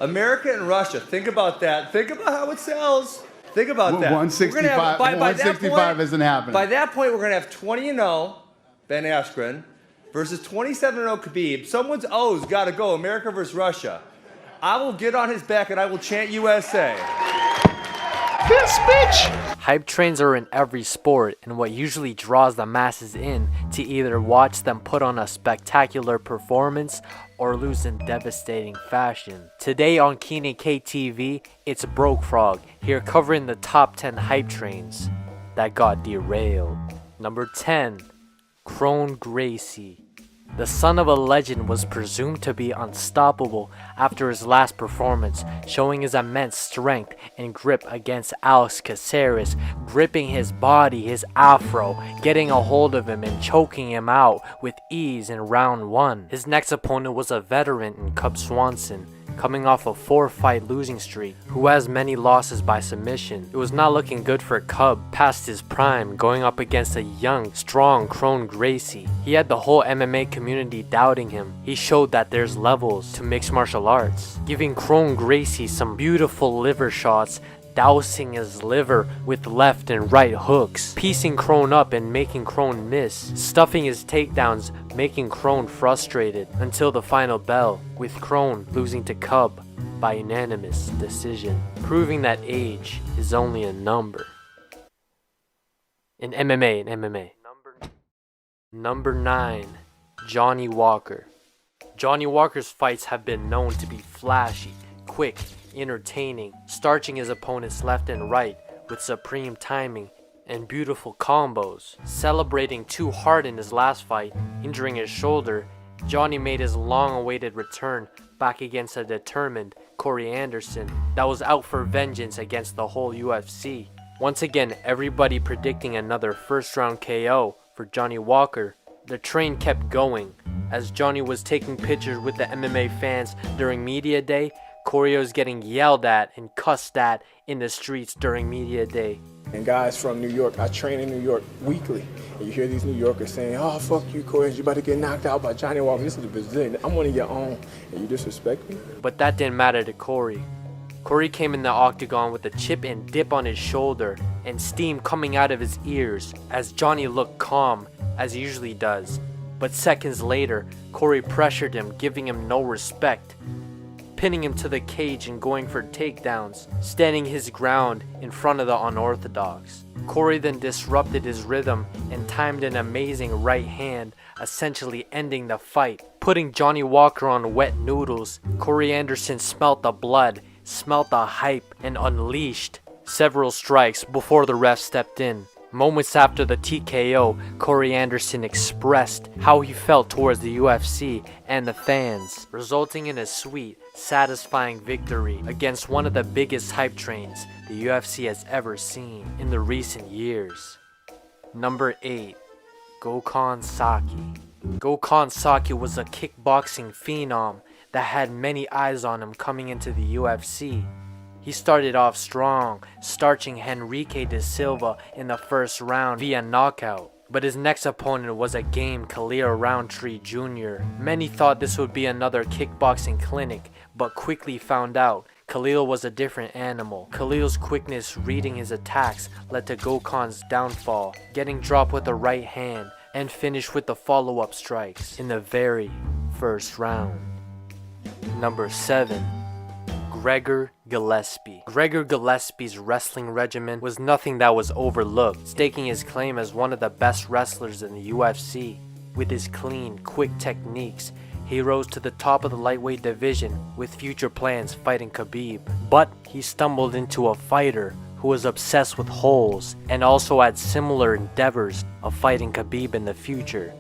America and Russia. Think about that. Think about how it sells. Think about that. 165, 165 isn't happening. By that point, we're going to have 20-0 Ben Askren versus 27-0 Khabib. Someone's O's got to go. America versus Russia. I will get on his back and I will chant USA. This bitch! Hype trains are in every sport, and what usually draws the masses in to either watch them put on a spectacular performance or lose in devastating fashion. Today on Keenan KTV, it's Broke Frog here covering the top 10 hype trains that got derailed. Number 10, Kron Gracie. The son of a legend was presumed to be unstoppable after his last performance, showing his immense strength and grip against Alex Caceres, gripping his body, his afro, getting a hold of him and choking him out with ease in round 1. His next opponent was a veteran in Cub Swanson, coming off a 4-fight losing streak, who has many losses by submission. It was not looking good for Cub past his prime, going up against a young, strong Kron Gracie. He had the whole MMA community doubting him. He showed that there's levels to mixed martial arts, giving Kron Gracie some beautiful liver shots, dousing his liver with left and right hooks, piecing Kron up and making Kron miss, stuffing his takedowns, making Kron frustrated until the final bell, with Kron losing to Cub by unanimous decision, proving that age is only a number. In MMA. Number 9, Johnny Walker. Johnny Walker's fights have been known to be flashy, quick, entertaining, starching his opponents left and right with supreme timing and beautiful combos. Celebrating too hard in his last fight, injuring his shoulder, Johnny made his long-awaited return back against a determined Corey Anderson that was out for vengeance against the whole UFC. Once again, everybody predicting another first-round KO for Johnny Walker. The train kept going. As Johnny was taking pictures with the MMA fans during media day, Corey was getting yelled at and cussed at in the streets during media day. And guys from New York, I train in New York weekly. And you hear these New Yorkers saying, oh, fuck you, Corey, you about to get knocked out by Johnny Walker. This is a Brazilian. I'm one of your own. And you disrespect me? But that didn't matter to Corey. Corey came in the octagon with a chip and dip on his shoulder and steam coming out of his ears as Johnny looked calm, as he usually does. But seconds later, Corey pressured him, giving him no respect, pinning him to the cage and going for takedowns, standing his ground in front of the unorthodox. Corey then disrupted his rhythm and timed an amazing right hand, essentially ending the fight, putting Johnny Walker on wet noodles. Corey Anderson smelt the blood, smelt the hype, and unleashed several strikes before the ref stepped in. Moments after the TKO, Corey Anderson expressed how he felt towards the UFC and the fans, resulting in a sweet, satisfying victory against one of the biggest hype trains the UFC has ever seen in the recent years. Number 8, Gokhan Saki. Gokhan Saki was a kickboxing phenom that had many eyes on him coming into the UFC. He started off strong, starching Henrique de Silva in the first round via knockout. But his next opponent was a game Khalil Roundtree Jr. Many thought this would be another kickboxing clinic, but quickly found out Khalil was a different animal. Khalil's quickness reading his attacks led to Gokhan's downfall, getting dropped with the right hand and finished with the follow-up strikes in the very first round. Number 7, Gregor Gillespie. Gregor Gillespie's wrestling regimen was nothing that was overlooked, staking his claim as one of the best wrestlers in the UFC. With his clean, quick techniques, he rose to the top of the lightweight division with future plans fighting Khabib. But he stumbled into a fighter who was obsessed with holes and also had similar endeavors of fighting Khabib in the future.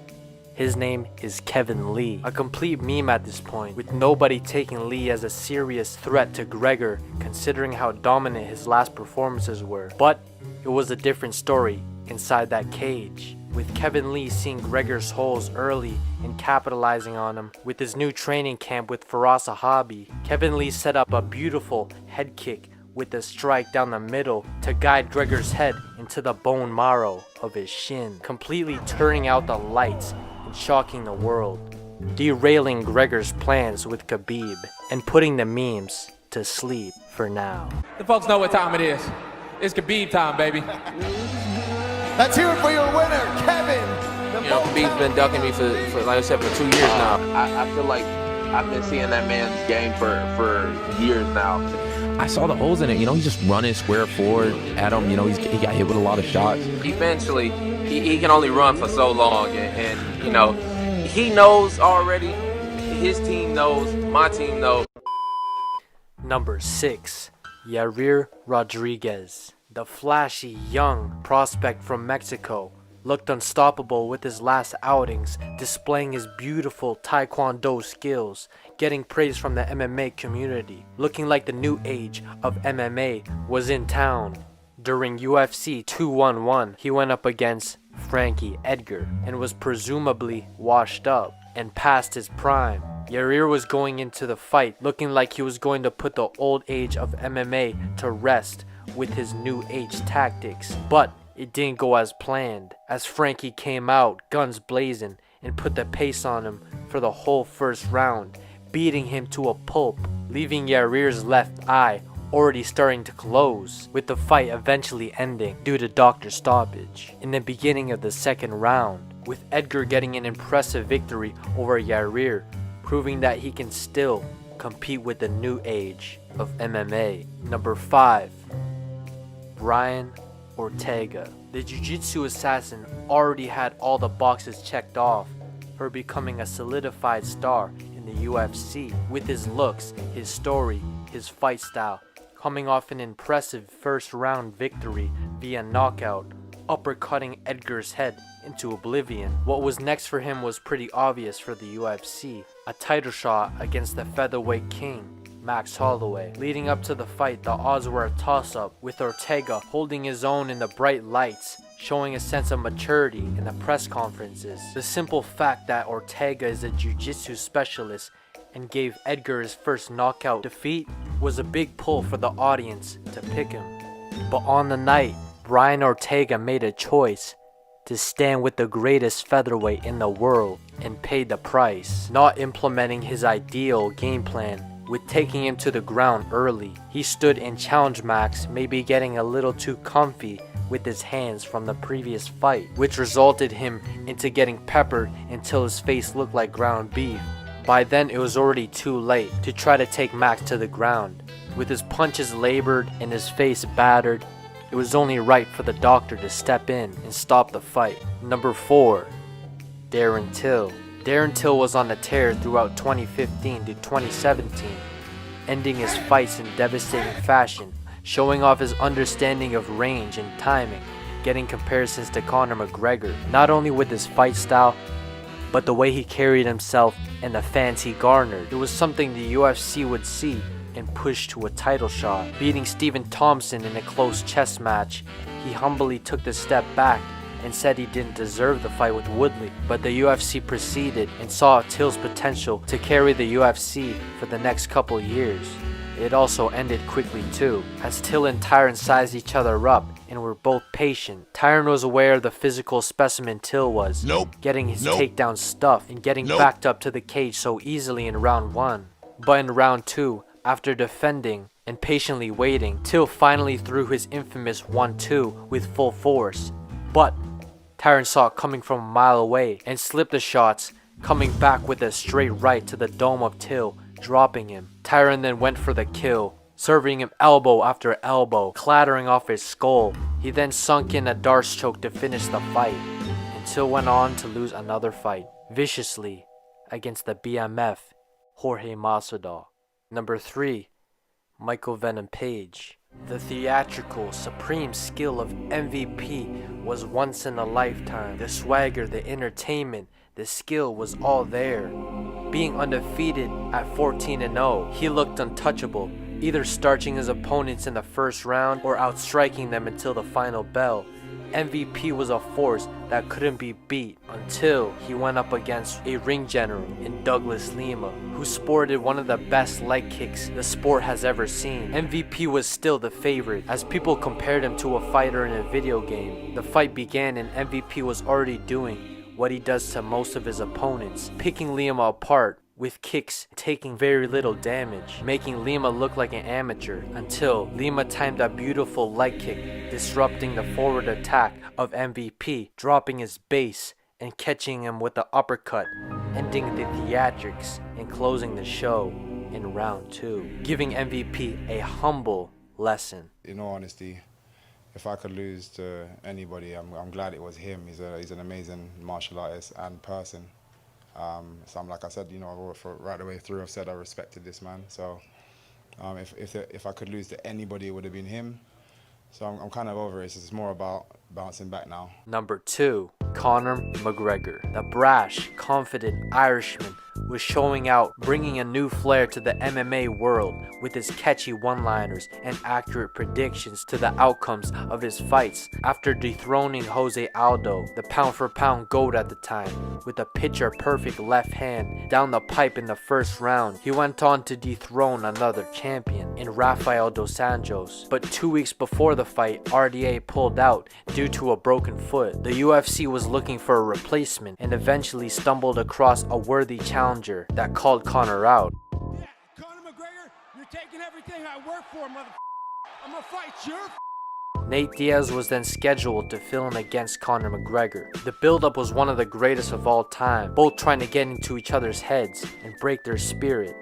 His name is Kevin Lee, a complete meme at this point, with nobody taking Lee as a serious threat to Gregor considering how dominant his last performances were. But it was a different story inside that cage, with Kevin Lee seeing Gregor's holes early and capitalizing on them. With his new training camp with Firas Zahabi, Kevin Lee set up a beautiful head kick with a strike down the middle to guide Gregor's head into the bone marrow of his shin, completely turning out the lights and shocking the world. derailing Gregor's plans with Khabib and putting the memes to sleep for now. The folks know what time it is. It's Khabib time, baby. Let's hear it for your winner, Kevin. You know, Khabib's been ducking me for like I said, for 2 years now. I feel like I've been seeing that man's game for years now. I saw the holes in it, you know, he's just running square forward at him, you know, he got hit with a lot of shots. Eventually, he can only run for so long, and you know, he knows already, his team knows, my team knows. Number 6, Uriah Rodriguez. The flashy, young prospect from Mexico looked unstoppable with his last outings, displaying his beautiful Taekwondo skills, getting praise from the MMA community, looking like the new age of MMA was in town. During UFC 211, he went up against Frankie Edgar and was presumably washed up and past his prime. Uriah was going into the fight looking like he was going to put the old age of MMA to rest with his new age tactics, but it didn't go as planned, as Frankie came out guns blazing and put the pace on him for the whole first round, beating him to a pulp, leaving Uriah's left eye already starting to close, with the fight eventually ending due to doctor stoppage in the beginning of the second round, with Edgar getting an impressive victory over Uriah, proving that he can still compete with the new age of MMA. Number 5, Brian Ortega. The jiu-jitsu assassin already had all the boxes checked off for becoming a solidified star in the UFC, with his looks, his story, his fight style, coming off an impressive first round victory via knockout, uppercutting Edgar's head into oblivion. What was next for him was pretty obvious for the UFC, a title shot against the featherweight king, Max Holloway. Leading up to the fight, the odds were a toss-up, with Ortega holding his own in the bright lights, showing a sense of maturity in the press conferences. The simple fact that Ortega is a jiu-jitsu specialist and gave Edgar his first knockout defeat was a big pull for the audience to pick him. But on the night, Brian Ortega made a choice to stand with the greatest featherweight in the world and paid the price, not implementing his ideal game plan with taking him to the ground early. He stood and challenged Max, maybe getting a little too comfy with his hands from the previous fight, which resulted him into getting peppered until his face looked like ground beef. By then it was already too late to try to take Max to the ground. With his punches labored and his face battered, it was only right for the doctor to step in and stop the fight. Number 4, Darren Till. Darren Till was on a tear throughout 2015 to 2017, ending his fights in devastating fashion, showing off his understanding of range and timing, getting comparisons to Conor McGregor, not only with his fight style, but the way he carried himself and the fans he garnered. It was something the UFC would see and push to a title shot. Beating Stephen Thompson in a close chess match, he humbly took the step back and said he didn't deserve the fight with Woodley, but the UFC proceeded and saw Till's potential to carry the UFC for the next couple years. It also ended quickly too, as Till and Tyron sized each other up and were both patient. Tyron was aware of the physical specimen Till was, getting his takedown stuffed and getting backed up to the cage so easily in round 1. But in round 2, after defending and patiently waiting, Till finally threw his infamous 1-2 with full force, but Tyron saw it coming from a mile away and slipped the shots, coming back with a straight right to the dome of Till, dropping him. Tyron then went for the kill, serving him elbow after elbow, clattering off his skull. He then sunk in a darce choke to finish the fight, and Till went on to lose another fight, viciously, against the BMF, Jorge Masvidal. Number 3, Michael Venom Page. The theatrical, supreme skill of MVP was once in a lifetime. The swagger, the entertainment, the skill was all there. Being undefeated at 14-0, he looked untouchable, either starching his opponents in the first round or outstriking them until the final bell. MVP was a force that couldn't be beat until he went up against a ring general in Douglas Lima, who sported one of the best leg kicks the sport has ever seen. MVP was still the favorite, as people compared him to a fighter in a video game. The fight began and MVP was already doing what he does to most of his opponents, picking Lima apart with kicks taking very little damage, making Lima look like an amateur, until Lima timed a beautiful leg kick, disrupting the forward attack of MVP, dropping his base and catching him with the uppercut, ending the theatrics and closing the show in round 2, giving MVP a humble lesson. In all honesty, if I could lose to anybody, I'm glad it was him. He's an amazing martial artist and person. So like I said, you know, right the way through, I've said I respected this man. So if I could lose to anybody, it would have been him. So I'm kind of over it. It's more about bouncing back now. Number 2, Conor McGregor. The brash, confident Irishman was showing out, bringing a new flair to the MMA world with his catchy one-liners and accurate predictions to the outcomes of his fights. After dethroning Jose Aldo, the pound-for-pound GOAT at the time, with a picture-perfect left hand down the pipe in the first round, he went on to dethrone another champion in Rafael dos Anjos. But 2 weeks before the fight, RDA pulled out due to a broken foot. The UFC was looking for a replacement and eventually stumbled across a worthy challenger that called Conor out. Yeah, Conor McGregor, you're taking everything I work for, motherfucker. I'm gonna fight your Nate Diaz was then scheduled to fill in against Conor McGregor. The build-up was one of the greatest of all time, both trying to get into each other's heads and break their spirit.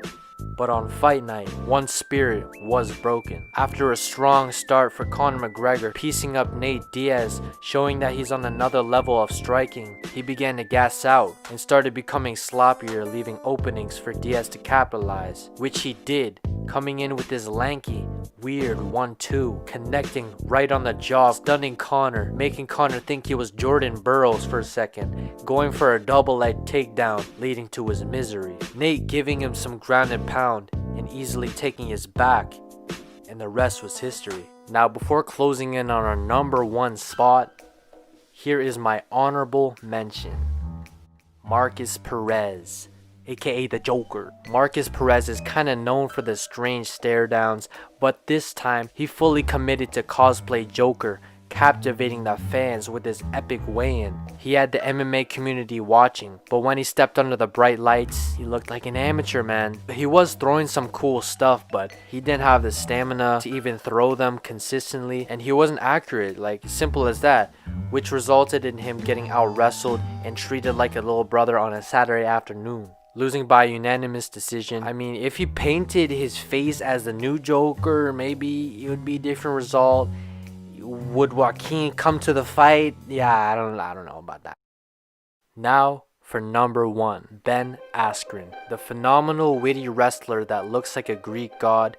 But on fight night, one spirit was broken. After a strong start for Conor McGregor, piecing up Nate Diaz, showing that he's on another level of striking, he began to gas out and started becoming sloppier, leaving openings for Diaz to capitalize, which he did, coming in with his lanky, weird 1-2, connecting right on the jaw, stunning Conor, making Conor think he was Jordan Burroughs for a second, going for a double leg takedown, leading to his misery. Nate giving him some ground and pound and easily taking his back, and the rest was history. Now, before closing in on our number 1 spot, here is my honorable mention. Marcus Perez, aka the Joker. Marcus Perez is kinda known for the strange stare downs, but this time he fully committed to cosplay Joker, captivating the fans with his epic weigh-in. He had the MMA community watching, but when he stepped under the bright lights, he looked like an amateur, man. He was throwing some cool stuff, but he didn't have the stamina to even throw them consistently, and he wasn't accurate, like simple as that, which resulted in him getting out-wrestled and treated like a little brother on a Saturday afternoon, losing by unanimous decision. I mean, if he painted his face as the new Joker, maybe it would be a different result. Would Joaquin come to the fight? Yeah, I don't know about that. Now for number 1, Ben Askren, the phenomenal witty wrestler that looks like a Greek god,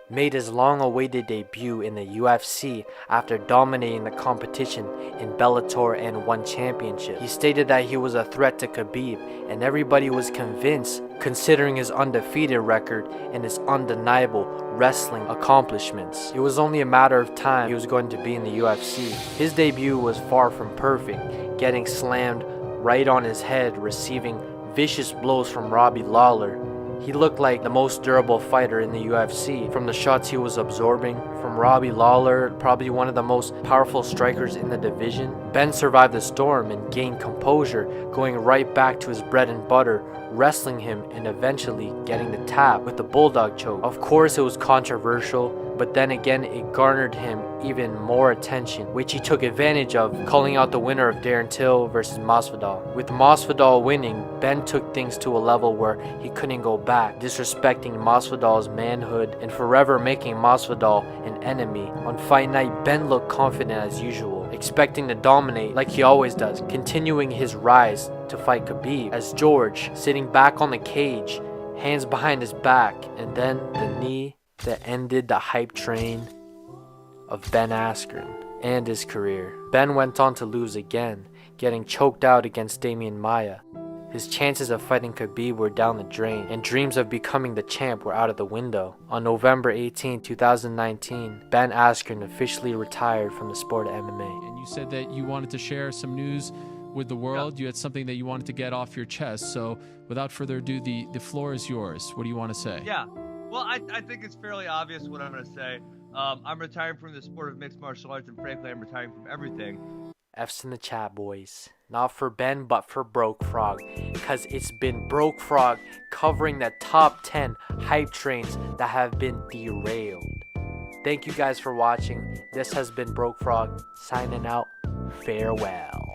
made his long-awaited debut in the UFC after dominating the competition in Bellator and won championship. He stated that he was a threat to Khabib, and everybody was convinced considering his undefeated record and his undeniable wrestling accomplishments. It was only a matter of time he was going to be in the UFC. His debut was far from perfect, getting slammed right on his head, receiving vicious blows from Robbie Lawler. He looked like the most durable fighter in the UFC from the shots he was absorbing from Robbie Lawler, probably one of the most powerful strikers in the division. Ben survived the storm and gained composure, going right back to his bread and butter, wrestling him and eventually getting the tap with the bulldog choke. Of course it was controversial, but then again it garnered him even more attention, which he took advantage of, calling out the winner of Darren Till versus Masvidal. With Masvidal winning, Ben took things to a level where he couldn't go back, disrespecting Masvidal's manhood and forever making Masvidal an enemy. On fight night, Ben looked confident as usual, expecting to dominate like he always does, continuing his rise to fight Khabib, as George, sitting back on the cage, hands behind his back, and then the knee that ended the hype train of Ben Askren and his career. Ben went on to lose again, getting choked out against Damian Maia. His chances of fighting Khabib were down the drain, and dreams of becoming the champ were out of the window. On November 18, 2019, Ben Askren officially retired from the sport of MMA. And you said that you wanted to share some news with the world. You had something that you wanted to get off your chest. So without further ado, the floor is yours. What do you want to say? Yeah. Well, I think it's fairly obvious what I'm going to say. I'm retiring from the sport of mixed martial arts, and frankly, I'm retiring from everything. F's in the chat, boys. Not for Ben, but for Broke Frog. Because it's been Broke Frog covering the top 10 hype trains that have been derailed. Thank you guys for watching. This has been Broke Frog signing out. Farewell.